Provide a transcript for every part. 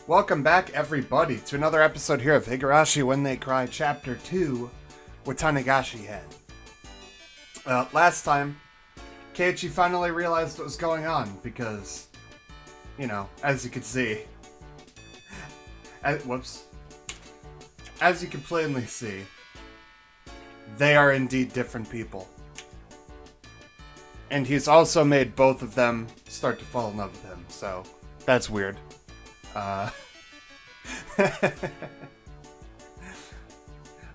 Welcome back, everybody, to another episode here of Higurashi When They Cry, Chapter 2, Watanagashi Head. Last time, Keiichi finally realized what was going on, because, you know, as you can see... As you can plainly see, they are indeed different people. And he's also made both of them start to fall in love with him, so that's weird.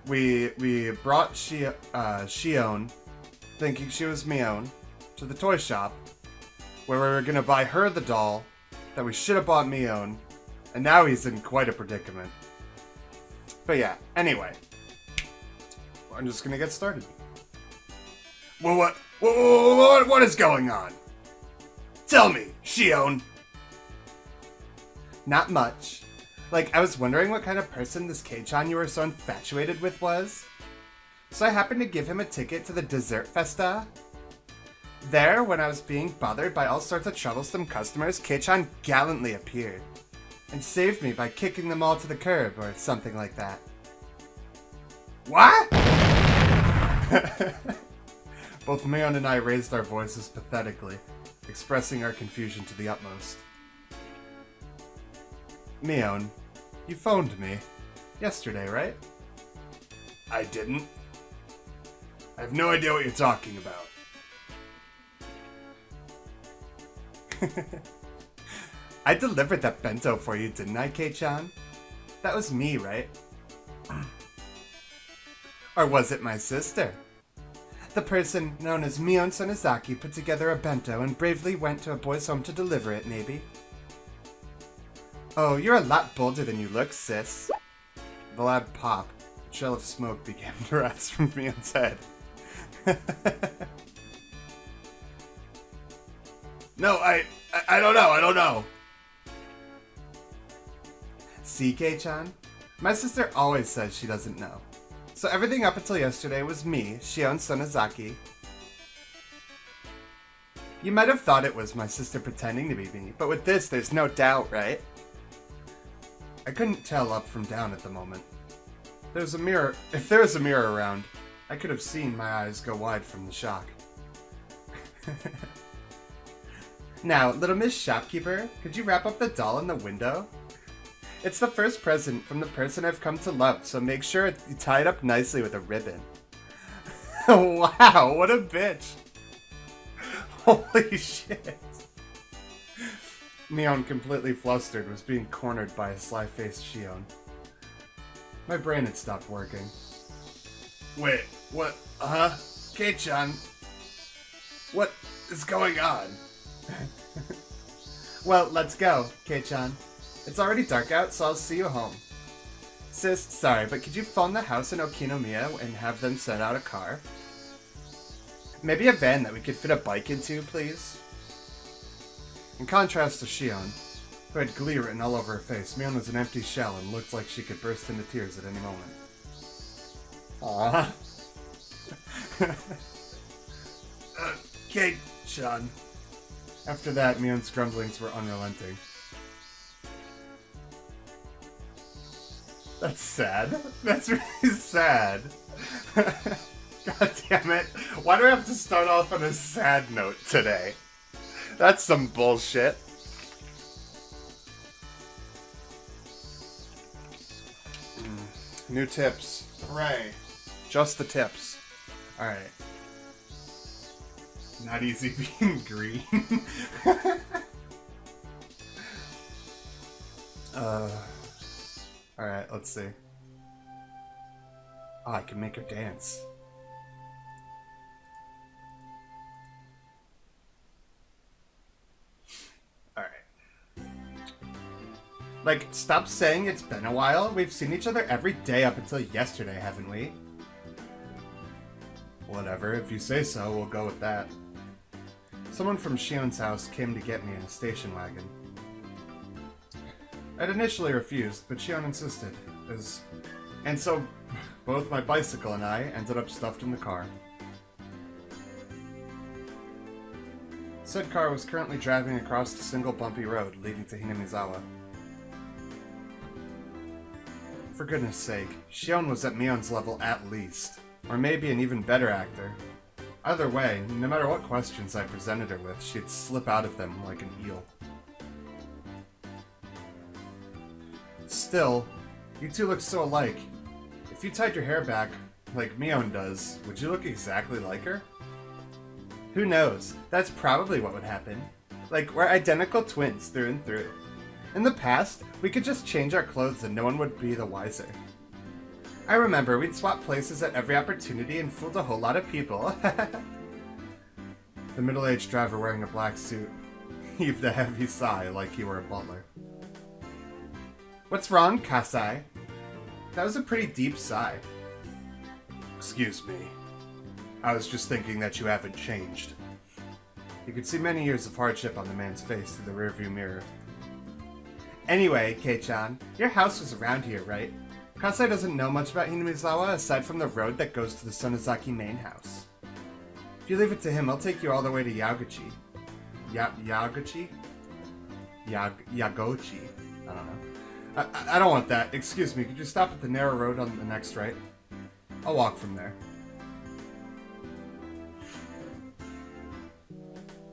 We brought Shion, thinking she was Mion, to the toy shop, where we were gonna buy her the doll that we should have bought Mion, and now he's in quite a predicament. But yeah, anyway, I'm just gonna get started. Well, what is going on? Tell me, Shion. Not much. Like, I was wondering what kind of person this Kei-chan you were so infatuated with was. So I happened to give him a ticket to the dessert festa. There, when I was being bothered by all sorts of troublesome customers, Kei-chan gallantly appeared and saved me by kicking them all to the curb or something like that. What? Both Mion and I raised our voices pathetically, expressing our confusion to the utmost. Mion, you phoned me yesterday, right? I didn't. I have no idea what you're talking about. I delivered that bento for you, didn't I, Kei-chan? That was me, right? Or was it my sister? The person known as Mion Sonozaki put together a bento and bravely went to a boy's home to deliver it, maybe? Oh, you're a lot bolder than you look, sis. The loud pop, a trail of smoke began to rise from Mion's head. No, I don't know. See, Kei-chan? My sister always says she doesn't know. So everything up until yesterday was me, Shion Sonozaki. You might have thought it was my sister pretending to be me, but with this, there's no doubt, right? I couldn't tell up from down at the moment. There's a mirror. If there was a mirror around, I could have seen my eyes go wide from the shock. Now, little Miss Shopkeeper, could you wrap up the doll in the window? It's the first present from the person I've come to love, so make sure you tie it up nicely with a ribbon. Wow, what a bitch. Holy shit. Mion, completely flustered, was being cornered by a sly-faced Shion. My brain had stopped working. Wait, what? Kei-chan? What is going on? Well, let's go, Kei-chan. It's already dark out, so I'll see you home. Sis, sorry, but could you phone the house in Okinomiya and have them send out a car? Maybe a van that we could fit a bike into, please? In contrast to Shion, who had glee written all over her face, Mion was an empty shell and looked like she could burst into tears at any moment. Aww. Kei-chan. After that, Mion's grumblings were unrelenting. That's sad. That's really sad. God damn it. Why do I have to start off on a sad note today? That's some bullshit. New tips. Hooray. Just the tips. Alright. Not easy being green. Alright, let's see. Oh, I can make her dance. Like, stop saying it's been a while. We've seen each other every day up until yesterday, haven't we? Whatever, if you say so, we'll go with that. Someone from Shion's house came to get me in a station wagon. I'd initially refused, but Shion insisted. And so, both my bicycle and I ended up stuffed in the car. Said car was currently driving across the single bumpy road leading to Hinamizawa. For goodness sake, Shion was at Mion's level at least. Or maybe an even better actor. Either way, no matter what questions I presented her with, she'd slip out of them like an eel. Still, you two look so alike. If you tied your hair back, like Mion does, would you look exactly like her? Who knows? That's probably what would happen. Like, we're identical twins through and through. In the past, we could just change our clothes and no one would be the wiser. I remember we'd swap places at every opportunity and fooled a whole lot of people. The middle-aged driver wearing a black suit heaved a heavy sigh like he were a butler. What's wrong, Kasai? That was a pretty deep sigh. Excuse me. I was just thinking that you haven't changed. You could see many years of hardship on the man's face through the rearview mirror. Anyway, Kei-chan, your house was around here, right? Kasai doesn't know much about Hinamizawa aside from the road that goes to the Sonozaki main house. If you leave it to him, I'll take you all the way to Yaguchi. Yaguchi? Yagochi. I don't know. I don't want that. Excuse me, could you stop at the narrow road on the next right? I'll walk from there.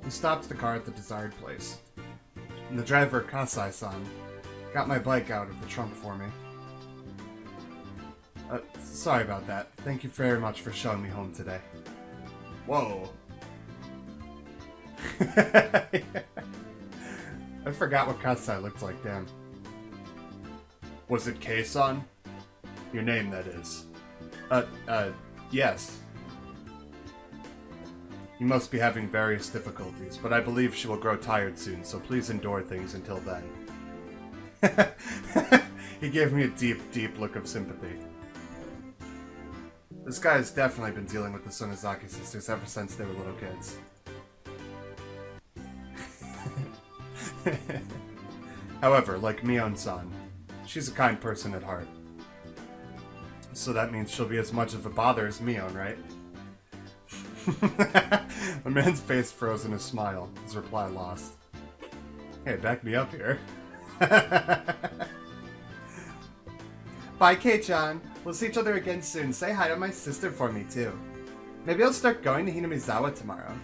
We stopped the car at the desired place. And the driver, Kasai-san, got my bike out of the trunk for me. Sorry about that. Thank you very much for showing me home today. Whoa. I forgot what Kasai looked like, damn. Was it Kei-san? Your name, that is. Yes. You must be having various difficulties, but I believe she will grow tired soon, so please endure things until then. He gave me a deep, deep look of sympathy. This guy has definitely been dealing with the Sonozaki sisters ever since they were little kids. However, like Mion-san, she's a kind person at heart. So that means she'll be as much of a bother as Mion, right? The man's face froze in a smile, his reply lost. Hey, back me up here. Bye, Kei-chan. We'll see each other again soon. Say hi to my sister for me, too. Maybe I'll start going to Hinamizawa tomorrow.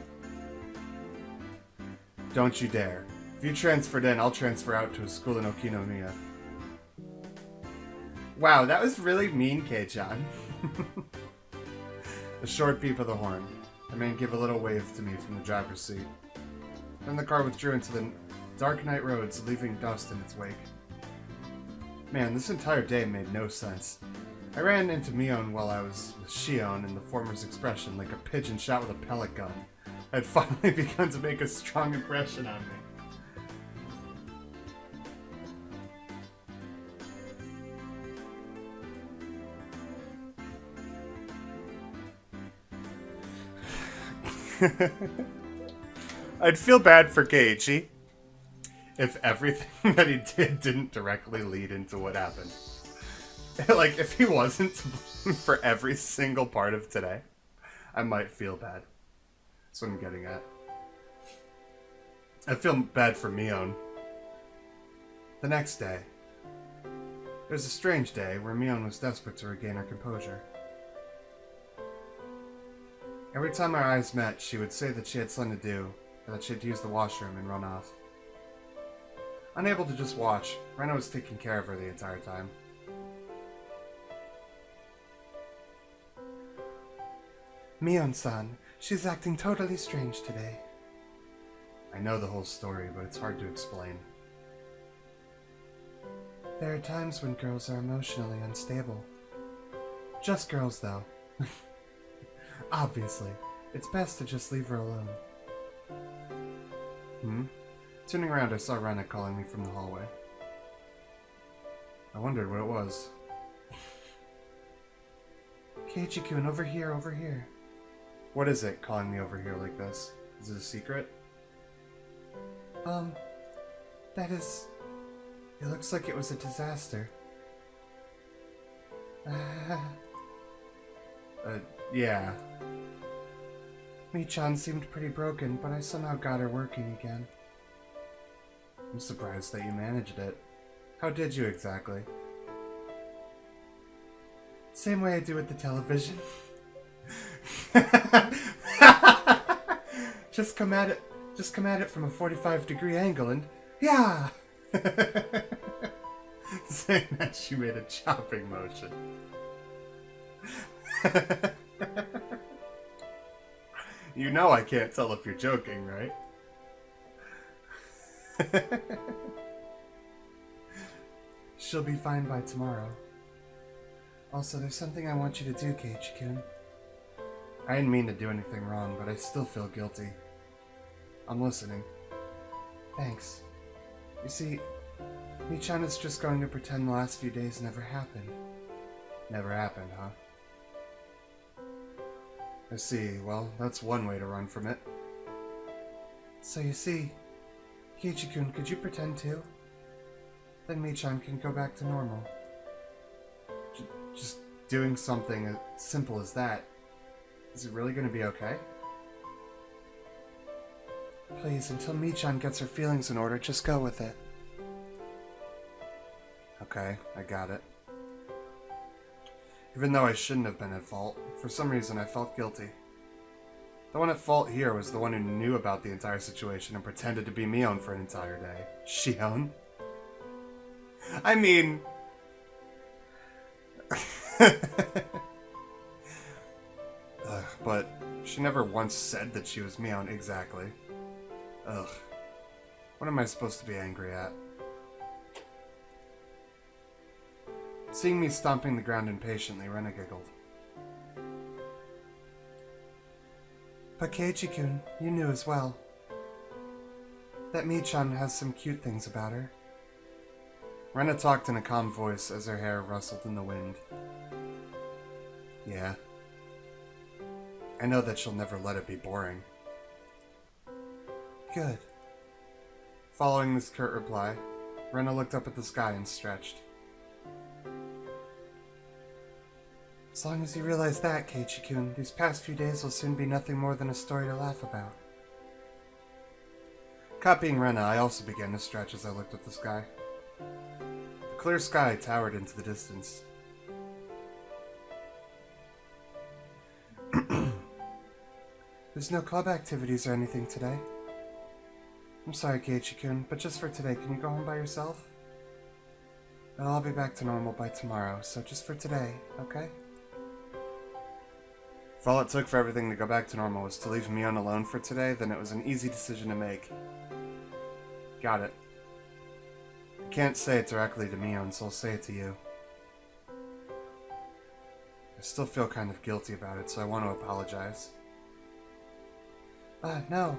Don't you dare. If you transferred in, I'll transfer out to a school in Okinomiya. Wow, that was really mean, Kei-chan. A short beep of the horn. The man gave a little wave to me from the driver's seat. Then the car withdrew into the dark night roads, leaving dust in its wake. Man, this entire day made no sense. I ran into Mion while I was with Shion, and the former's expression, like a pigeon shot with a pellet gun, had finally begun to make a strong impression on me. I'd feel bad for Keiichi if everything that he did didn't directly lead into what happened. Like, if he wasn't to blame for every single part of today, I might feel bad. That's what I'm getting at. I feel bad for Mion. The next day. It was a strange day where Mion was desperate to regain her composure. Every time our eyes met, she would say that she had something to do, or that she had to use the washroom and run off. Unable to just watch, Rena was taking care of her the entire time. Mion-san, she's acting totally strange today. I know the whole story, but it's hard to explain. There are times when girls are emotionally unstable. Just girls, though. Obviously, it's best to just leave her alone. Turning around, I saw Rena calling me from the hallway. I wondered what it was. Keiichi-kun, over here, over here. What is it, calling me over here like this? Is it a secret? That is... It looks like it was a disaster. Yeah. Mi-chan seemed pretty broken, but I somehow got her working again. I'm surprised that you managed it. How did you exactly? Same way I do with the television. Just come at it from a 45-degree angle and yeah. Saying that, she made a chopping motion. You know I can't tell if you're joking, right? She'll be fine by tomorrow. Also, there's something I want you to do, Keiichi-kun. I didn't mean to do anything wrong, but I still feel guilty. I'm listening. Thanks. You see, Michan is just going to pretend the last few days never happened. Never happened, huh? I see. Well, that's one way to run from it. So you see, Keiichi-kun, could you pretend too? Then Michan can go back to normal. Just doing something as simple as that. Is it really going to be okay? Please, until Michan gets her feelings in order, just go with it. Okay, I got it. Even though I shouldn't have been at fault, for some reason I felt guilty. The one at fault here was the one who knew about the entire situation and pretended to be Mion for an entire day. Shion? I mean... but she never once said that she was Mion exactly. Ugh. What am I supposed to be angry at? Seeing me stomping the ground impatiently, Rena giggled. But Keiichi-kun, you knew as well. That Michan has some cute things about her. Rena talked in a calm voice as her hair rustled in the wind. Yeah. I know that she'll never let it be boring. Good. Following this curt reply, Rena looked up at the sky and stretched. As long as you realize that, Keiichi-kun, these past few days will soon be nothing more than a story to laugh about. Copying Rena, I also began to stretch as I looked at the sky. The clear sky towered into the distance. There's no club activities or anything today. I'm sorry, Keiichi-kun, but just for today, can you go home by yourself? And I'll be back to normal by tomorrow, so just for today, okay? If all it took for everything to go back to normal was to leave Mion alone for today, then it was an easy decision to make. Got it. I can't say it directly to Mion, so I'll say it to you. I still feel kind of guilty about it, so I want to apologize. No.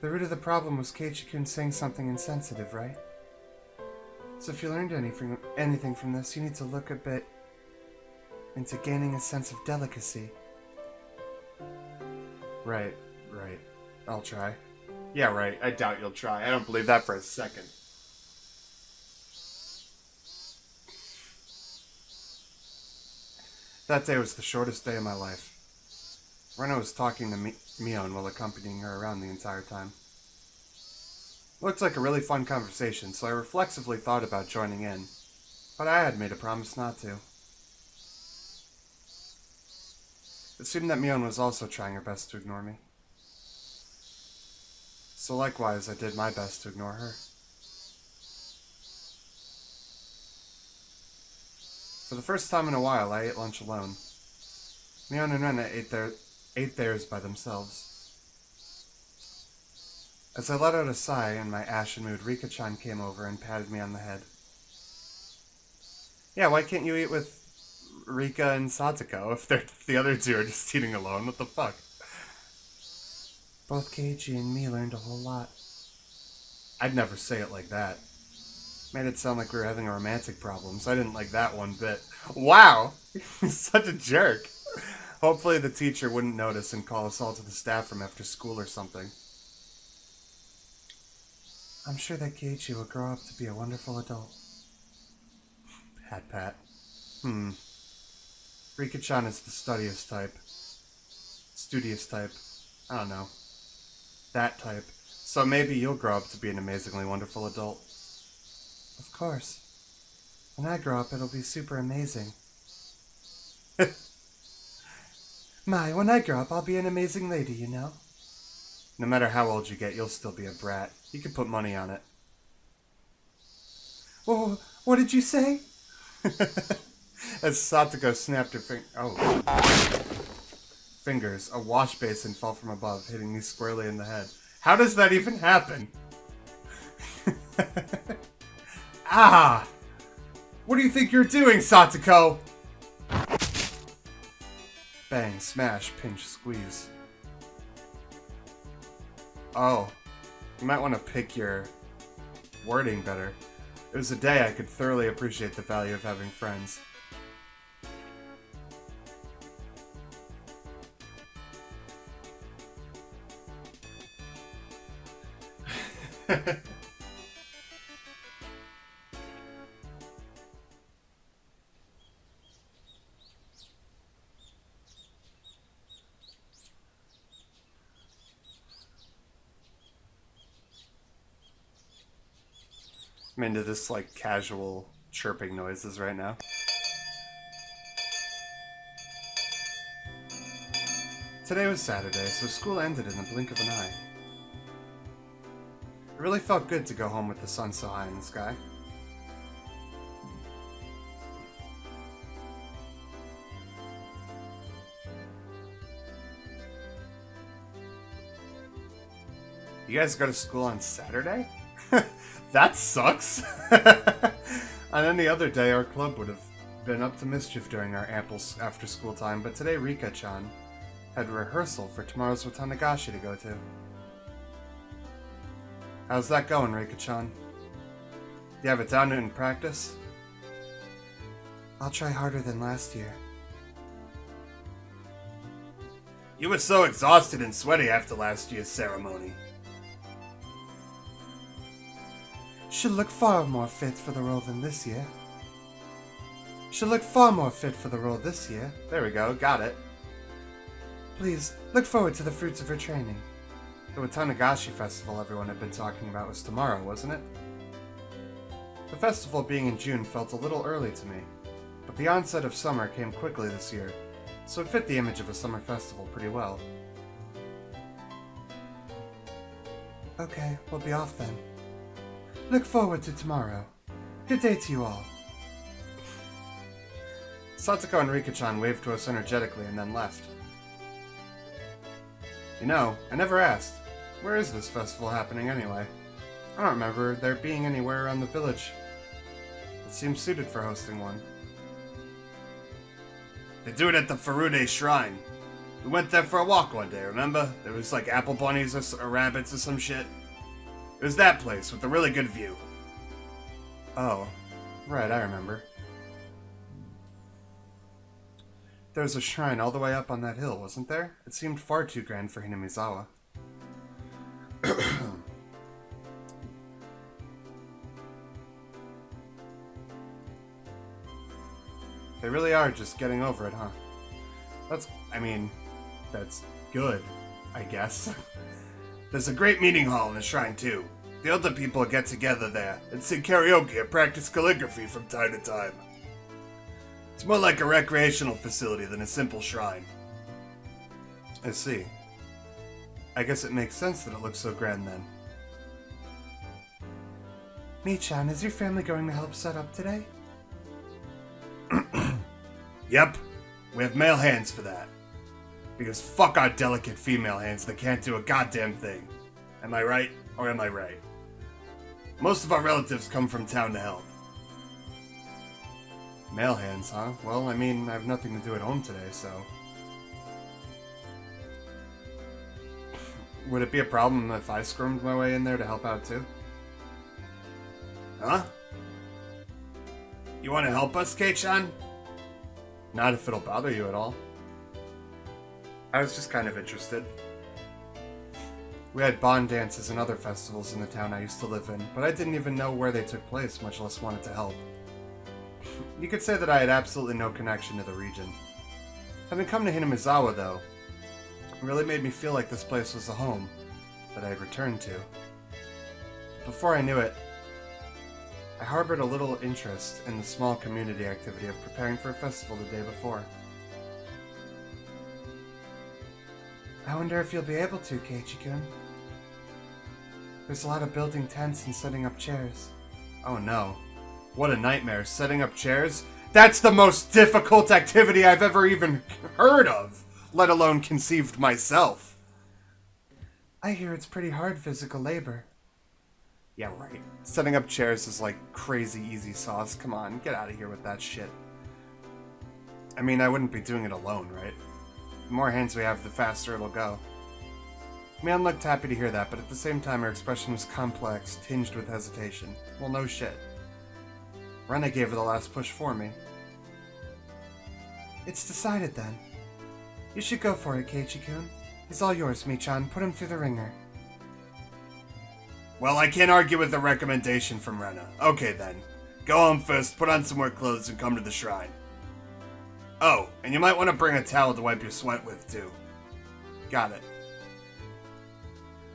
The root of the problem was Keiichi-kun saying something insensitive, right? So if you learned anything from this, you need to look a bit into gaining a sense of delicacy. Right. I'll try. Yeah, right. I doubt you'll try. I don't believe that for a second. That day was the shortest day of my life. Rena was talking to Mion while accompanying her around the entire time. Looked like a really fun conversation, so I reflexively thought about joining in, but I had made a promise not to. It seemed that Mion was also trying her best to ignore me. So likewise, I did my best to ignore her. For the first time in a while, I ate lunch alone. Mion and Rena ate theirs by themselves. As I let out a sigh in my ashen mood, Rika-chan came over and patted me on the head. Yeah, why can't you eat with Rika and Satoko if the other two are just eating alone? What the fuck? Both Keiichi and me learned a whole lot. I'd never say it like that. Made it sound like we were having a romantic problem, so I didn't like that one bit. Wow! He's such a jerk. Hopefully the teacher wouldn't notice and call us all to the staff room after school or something. I'm sure that Keiichi will grow up to be a wonderful adult. Pat. Rika-chan is the studious type. Studious type. I don't know. That type. So maybe you'll grow up to be an amazingly wonderful adult. Of course. When I grow up, it'll be super amazing. My, when I grow up, I'll be an amazing lady, you know? No matter how old you get, you'll still be a brat. You can put money on it. Oh, what did you say? As Satoko snapped her fingers, a wash basin fell from above, hitting me squarely in the head. How does that even happen? Ah! What do you think you're doing, Satoko? Bang, smash, pinch, squeeze. Oh, you might want to pick your wording better. It was a day I could thoroughly appreciate the value of having friends. I'm into this, like, casual chirping noises right now. Today was Saturday, so school ended in the blink of an eye. It really felt good to go home with the sun so high in the sky. You guys go to school on Saturday? That sucks! On any other day, our club would have been up to mischief during our ample after-school time, but today Rika-chan had rehearsal for tomorrow's Watanagashi to go to. How's that going, Rika-chan? Do you have it down in practice? I'll try harder than last year. You were so exhausted and sweaty after last year's ceremony. Should look far more fit for the role than this year. Should look far more fit for the role this year. There we go, got it. Please, look forward to the fruits of her training. The Watanagashi festival everyone had been talking about was tomorrow, wasn't it? The festival being in June felt a little early to me, but the onset of summer came quickly this year, so it fit the image of a summer festival pretty well. Okay, we'll be off then. Look forward to tomorrow. Good day to you all. Satoko and Rika-chan waved to us energetically and then left. You know, I never asked. Where is this festival happening anyway? I don't remember there being anywhere around the village. It seems suited for hosting one. They do it at the Furude Shrine. We went there for a walk one day, remember? There was like apple bunnies or rabbits or some shit. It was that place with a really good view. Oh, right, I remember. There was a shrine all the way up on that hill, wasn't there? It seemed far too grand for Hinamizawa. They really are just getting over it, huh? That's good, I guess. There's a great meeting hall in the shrine, too. The older people get together there and sing karaoke or practice calligraphy from time to time. It's more like a recreational facility than a simple shrine. I see. I guess it makes sense that it looks so grand then. Mi-chan, is your family going to help set up today? Yep. We have male hands for that. Because fuck our delicate female hands that can't do a goddamn thing. Am I right, or am I right? Most of our relatives come from town to help. Male hands, huh? Well, I mean, I have nothing to do at home today, so... Would it be a problem if I squirmed my way in there to help out too? Huh? You want to help us, Kei-chan? Not if it'll bother you at all. I was just kind of interested. We had bond dances and other festivals in the town I used to live in, but I didn't even know where they took place, much less wanted to help. You could say that I had absolutely no connection to the region. Having come to Hinamizawa, though, it really made me feel like this place was a home that I had returned to. Before I knew it, I harbored a little interest in the small community activity of preparing for a festival the day before. I wonder if you'll be able to, Keiichi-kun. There's a lot of building tents and setting up chairs. Oh no. What a nightmare. Setting up chairs? That's the most difficult activity I've ever even heard of, let alone conceived myself. I hear it's pretty hard physical labor. Yeah, right. Setting up chairs is like crazy easy sauce. Come on, get out of here with that shit. I mean, I wouldn't be doing it alone, right? The more hands we have, the faster it'll go. Mion looked happy to hear that, but at the same time her expression was complex, tinged with hesitation. Well, no shit. Rena gave her the last push for me. It's decided then. You should go for it, Keiichi-kun. He's all yours, Michan. Put him through the ringer. Well, I can't argue with the recommendation from Rena. Okay then. Go home first, put on some more clothes, and come to the shrine. Oh, and you might want to bring a towel to wipe your sweat with, too. Got it.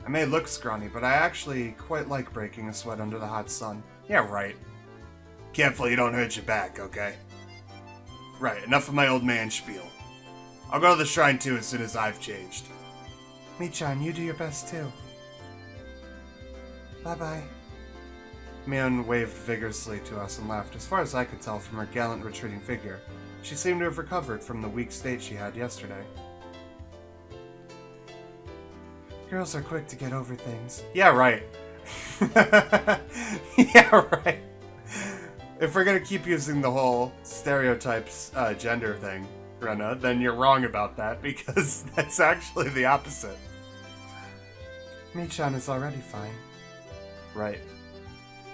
I may look scrawny, but I actually quite like breaking a sweat under the hot sun. Yeah, right. Careful you don't hurt your back, okay? Right, enough of my old man spiel. I'll go to the shrine too as soon as I've changed. Michan, you do your best too. Bye-bye. Mion waved vigorously to us and left. As far as I could tell from her gallant retreating figure, she seemed to have recovered from the weak state she had yesterday. Girls are quick to get over things. Yeah, right. Yeah, right. If we're gonna keep using the whole stereotypes gender thing, Rena, then you're wrong about that, because that's actually the opposite. Michan is already fine. Right.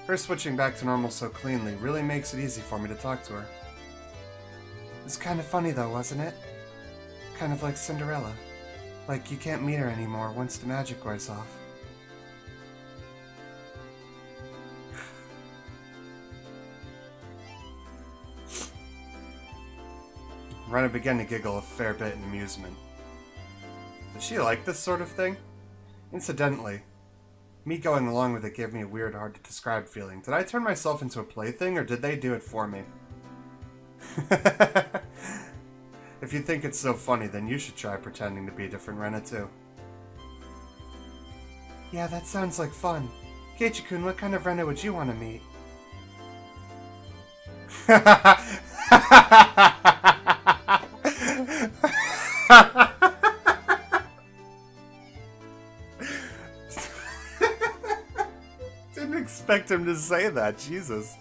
Her switching back to normal so cleanly really makes it easy for me to talk to her. It's kind of funny though, wasn't it? Kind of like Cinderella. Like you can't meet her anymore once the magic wears off. Rena began to giggle a fair bit in amusement. Did she like this sort of thing? Incidentally, me going along with it gave me a weird, hard-to-describe feeling. Did I turn myself into a plaything, or did they do it for me? If you think it's so funny, then you should try pretending to be a different Rena, too. Yeah, that sounds like fun. Keiichi-kun, what kind of Rena would you want to meet? Didn't expect him to say that, Jesus.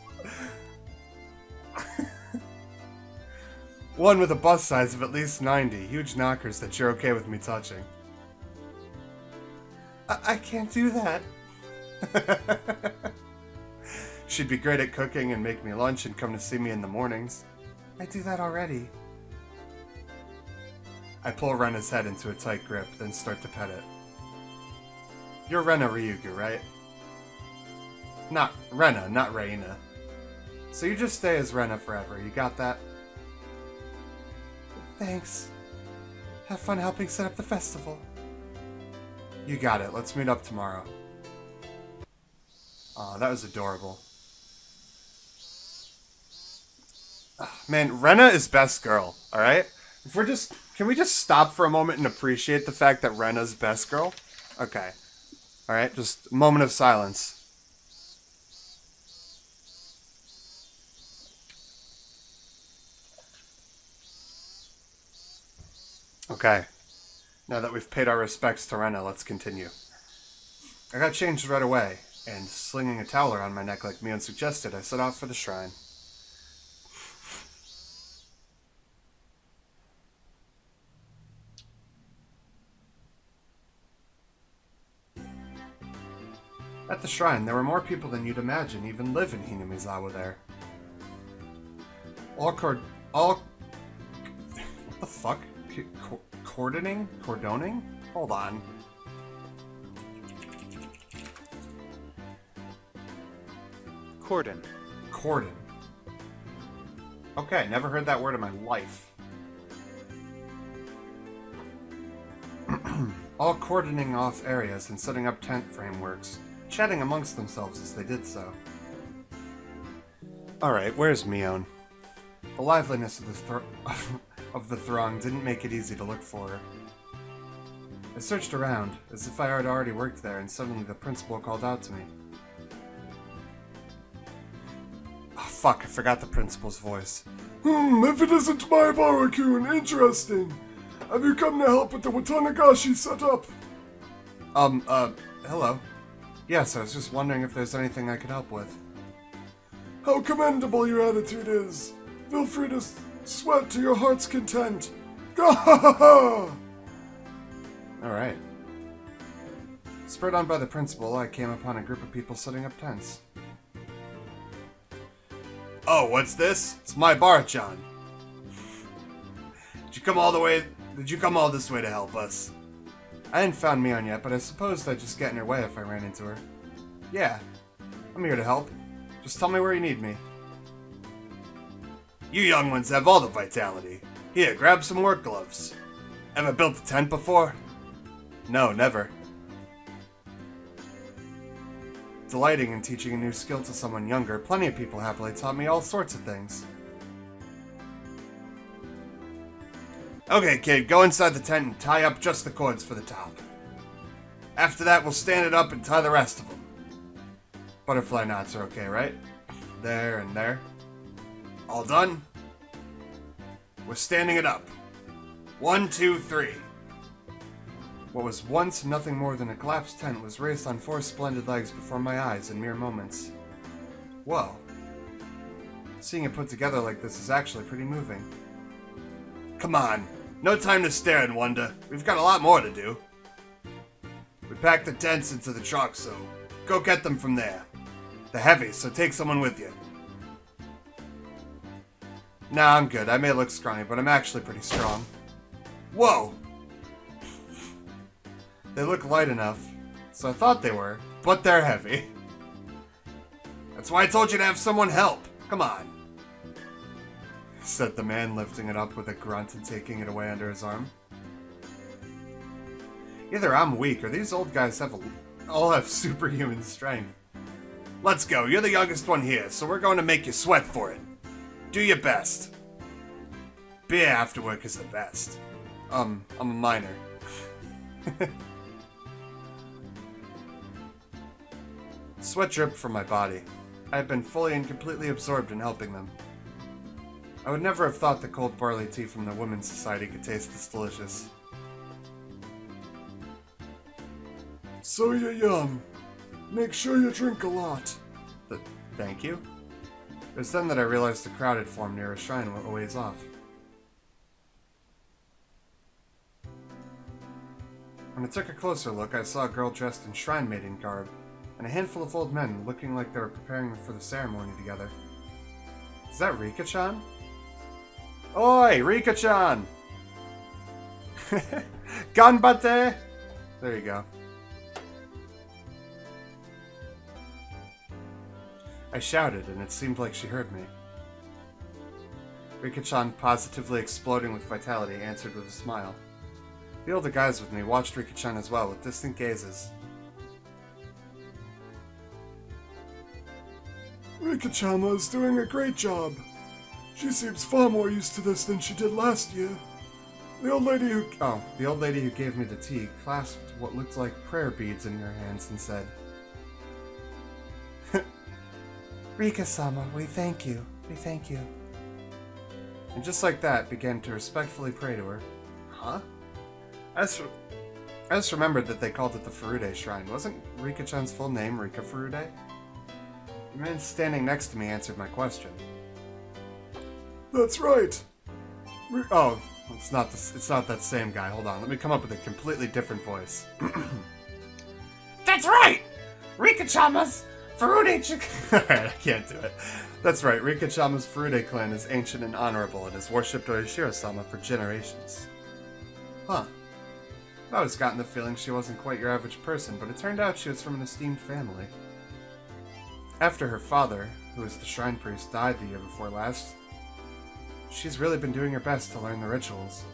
One with a bust size of at least 90, huge knockers that you're okay with me touching. I can't do that. She'd be great at cooking and make me lunch and come to see me in the mornings. I do that already. I pull Rena's head into a tight grip, then start to pet it. You're Rena Ryugu, right? Not Rena, not Reina. So you just stay as Rena forever, you got that? Thanks. Have fun helping set up the festival. You got it. Let's meet up tomorrow. Aw, that was adorable. Man, Rena is best girl, alright? If we're just... Can we just stop for a moment and appreciate the fact that Rena's best girl? Okay. Alright, just a moment of silence. Okay. Now that we've paid our respects to Rena, let's continue. I got changed right away, and slinging a towel around my neck like Mion suggested, I set off for the shrine. At the shrine, there were more people than you'd imagine even live in Hinamizawa there. What the fuck? Cordoning? Cordoning? Hold on. Cordon. Cordon. Okay, never heard that word in my life. All cordoning off areas and setting up tent frameworks, chatting amongst themselves as they did so. Alright, where's Mion? The liveliness of the throng didn't make it easy to look for her. I searched around, as if I had already worked there, and suddenly the principal called out to me. Oh, fuck, I forgot the principal's voice. If it isn't my Barakun, interesting. Have you come to help with the Watanagashi setup? Hello. Yes, I was just wondering if there's anything I could help with. How commendable your attitude is. Feel free to sweat to your heart's content. Gah-ha-ha-ha! Alright. Spurred on by the principal, I came upon a group of people setting up tents. Oh, what's this? It's my bar, John. Did you come all this way to help us? I hadn't found Mion yet, but I supposed I'd just get in her way if I ran into her. Yeah, I'm here to help. Just tell me where you need me. You young ones have all the vitality. Here, grab some work gloves. Ever built a tent before? No, never. Delighting in teaching a new skill to someone younger, plenty of people happily taught me all sorts of things. Okay, kid, go inside the tent and tie up just the cords for the top. After that, we'll stand it up and tie the rest of them. Butterfly knots are okay, right? There and there. All done? We're standing it up. 1, 2, 3. What was once nothing more than a collapsed tent was raised on 4 splendid legs before my eyes in mere moments. Whoa. Seeing it put together like this is actually pretty moving. Come on. No time to stare and wonder. We've got a lot more to do. We packed the tents into the truck, so go get them from there. They're heavy, so take someone with you. Nah, I'm good. I may look scrawny, but I'm actually pretty strong. Whoa! They look light enough, so I thought they were, but they're heavy. That's why I told you to have someone help. Come on. Said the man, lifting it up with a grunt and taking it away under his arm. Either I'm weak, or these old guys all have superhuman strength. Let's go. You're the youngest one here, so we're going to make you sweat for it. Do your best. Beer after work is the best. I'm a minor. Sweat dripped from my body. I had been fully and completely absorbed in helping them. I would never have thought the cold barley tea from the Women's Society could taste this delicious. So you're young. Make sure you drink a lot. Thank you. It was then that I realized a crowd had formed near a shrine a ways off. When I took a closer look, I saw a girl dressed in shrine maiden garb, and a handful of old men looking like they were preparing for the ceremony together. Is that Rika-chan? Oi, Rika-chan! Ganbatte! There you go. I shouted, and it seemed like she heard me. Rika-chan, positively exploding with vitality, answered with a smile. The older guys with me watched Rika-chan as well, with distant gazes. Rika-chama is doing a great job. She seems far more used to this than she did last year. The old lady who gave me the tea clasped what looked like prayer beads in her hands and said, Rika-sama, we thank you. We thank you. And just like that, began to respectfully pray to her. Huh? I just remembered that they called it the Furude Shrine. Wasn't Rika-chan's full name Rika Furude? The man standing next to me answered my question. That's right. Oh, it's not that same guy. Hold on, let me come up with a completely different voice. That's right! Rika-chama's Furude Alright, I can't do it. That's right, Rika-chama's Furude clan is ancient and honorable and has worshipped Oyashiro-sama for generations. Huh. I've always gotten the feeling she wasn't quite your average person, but it turned out she was from an esteemed family. After her father, who was the shrine priest, died the year before last, she's really been doing her best to learn the rituals.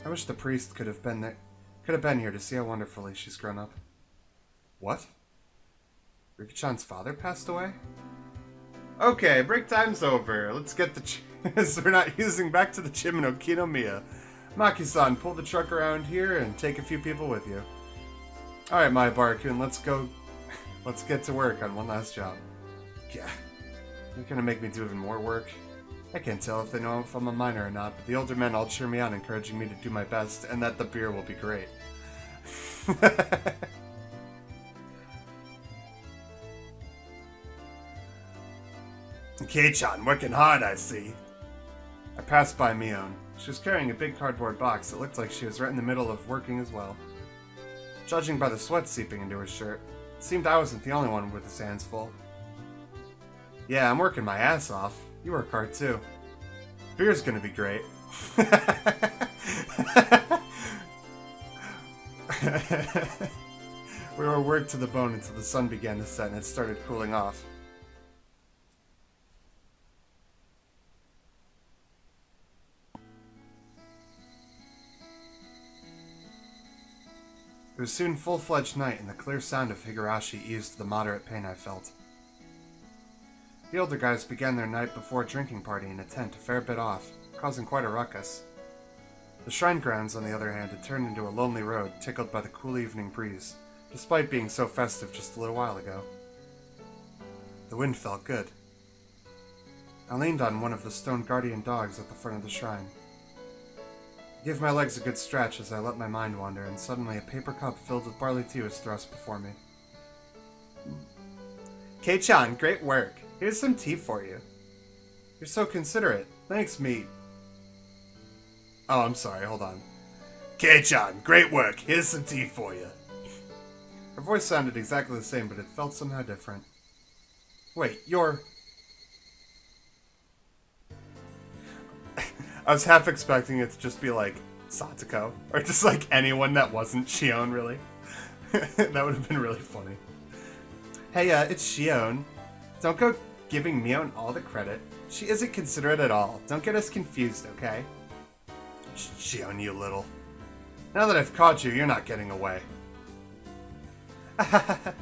I wish the priest could have been here to see how wonderfully she's grown up. What? Rika-chan's father passed away? Okay, break time's over. Let's get the so we're not using back to the gym in Okinomiya. Maki-san, pull the truck around here and take a few people with you. Alright, my Barakun, let's go. Let's get to work on one last job. Yeah. You're gonna make me do even more work. I can't tell if they know if I'm a minor or not, but the older men all cheer me on, encouraging me to do my best, and that the beer will be great. Kei-chan, working hard, I see. I passed by Mion. She was carrying a big cardboard box that looked like she was right in the middle of working as well. Judging by the sweat seeping into her shirt, it seemed I wasn't the only one with his hands full. Yeah, I'm working my ass off. You work hard too. Beer's gonna be great. We were worked to the bone until the sun began to set and it started cooling off. It was soon full-fledged night, and the clear sound of Higurashi eased the moderate pain I felt. The older guys began their night before drinking party in a tent a fair bit off, causing quite a ruckus. The shrine grounds, on the other hand, had turned into a lonely road, tickled by the cool evening breeze, despite being so festive just a little while ago. The wind felt good. I leaned on one of the stone guardian dogs at the front of the shrine. I gave my legs a good stretch as I let my mind wander, and suddenly a paper cup filled with barley tea was thrust before me. Kei-chan, great work. Here's some tea for you. You're so considerate. Thanks, me. Oh, I'm sorry, hold on. Kei-chan, great work. Here's some tea for you. Her voice sounded exactly the same, but it felt somehow different. Wait, you're... I was half expecting it to just be like Satoko, or just like anyone that wasn't Shion, really. That would have been really funny. Hey, it's Shion. Don't go giving Mion all the credit. She isn't considerate at all. Don't get us confused, okay? Shion, you little. Now that I've caught you, you're not getting away. It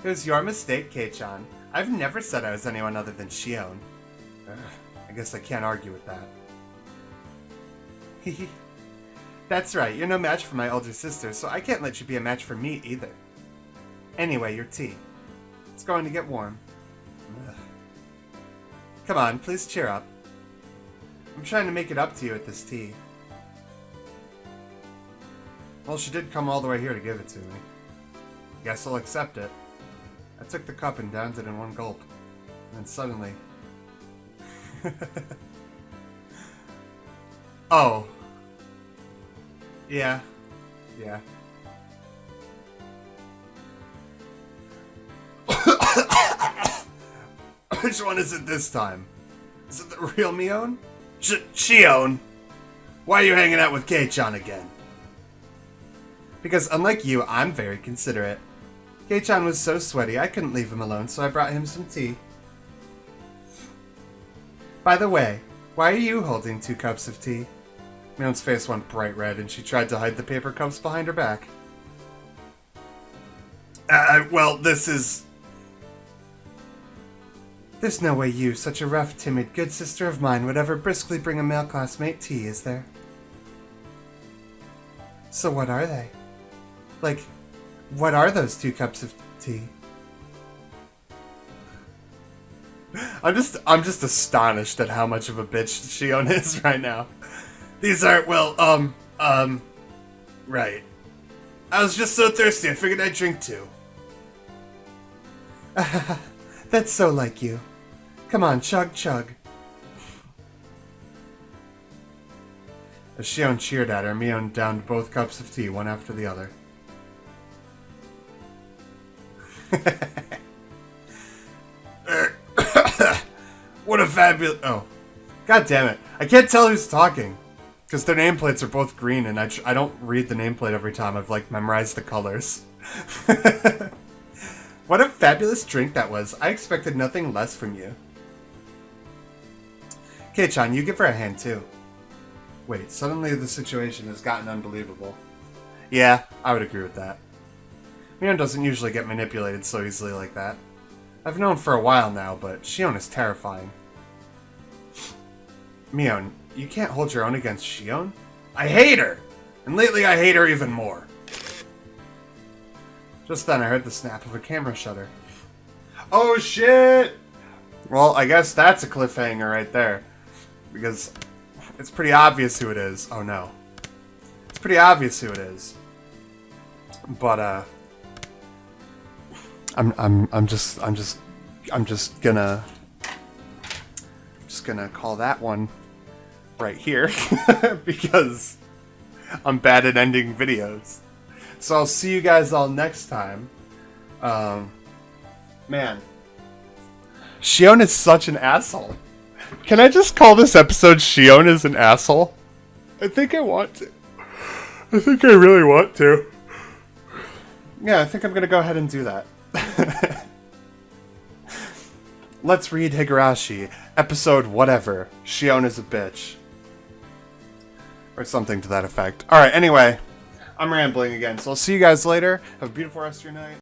was your mistake, Kei-chan. I've never said I was anyone other than Shion. I guess I can't argue with that. That's right, you're no match for my older sister, so I can't let you be a match for me either. Anyway, your tea. It's going to get warm. Come on, please cheer up. I'm trying to make it up to you at this tea. Well, she did come all the way here to give it to me. Guess I'll accept it. I took the cup and downed it in one gulp. And then suddenly... Oh. Yeah. Yeah. Which one is it this time? Is it the real Mion? Shion! Why are you hanging out with Kei-chan again? Because unlike you, I'm very considerate. Kei-chan was so sweaty I couldn't leave him alone, so I brought him some tea. By the way, why are you holding 2 cups of tea? Mion's face went bright red, and she tried to hide the paper cups behind her back. Well, this is... There's no way you, such a rough, timid, good sister of mine, would ever briskly bring a male classmate tea, is there? So what are they? Like, what are those 2 cups of tea? I'm just astonished at how much of a bitch Shion is right now. These are, well, right. I was just so thirsty, I figured I'd drink 2. That's so like you. Come on, chug, chug. As Shion cheered at her, Mion downed both cups of tea, one after the other. What a fabulous... Oh. God damn it. I can't tell who's talking. Because their nameplates are both green, and I don't read the nameplate every time. I've, like, memorized the colors. What a fabulous drink that was. I expected nothing less from you. Kei-chan, you give her a hand, too. Wait, suddenly the situation has gotten unbelievable. Yeah, I would agree with that. Mion doesn't usually get manipulated so easily like that. I've known for a while now, but Shion is terrifying. Mion, you can't hold your own against Shion? I hate her! And lately I hate her even more. Just then I heard the snap of a camera shutter. Oh shit! Well, I guess that's a cliffhanger right there. Because it's pretty obvious who it is. Oh no. It's pretty obvious who it is. But I'm just gonna call that one right here because I'm bad at ending videos. So I'll see you guys all next time. Man, Shion is such an asshole. Can I just call this episode Shion is an asshole? I think I want to. I think I really want to. Yeah, I think I'm gonna go ahead and do that. Let's read Higurashi, episode whatever. Shion is a bitch. Or something to that effect. Alright, anyway. I'm rambling again, so I'll see you guys later. Have a beautiful rest of your night.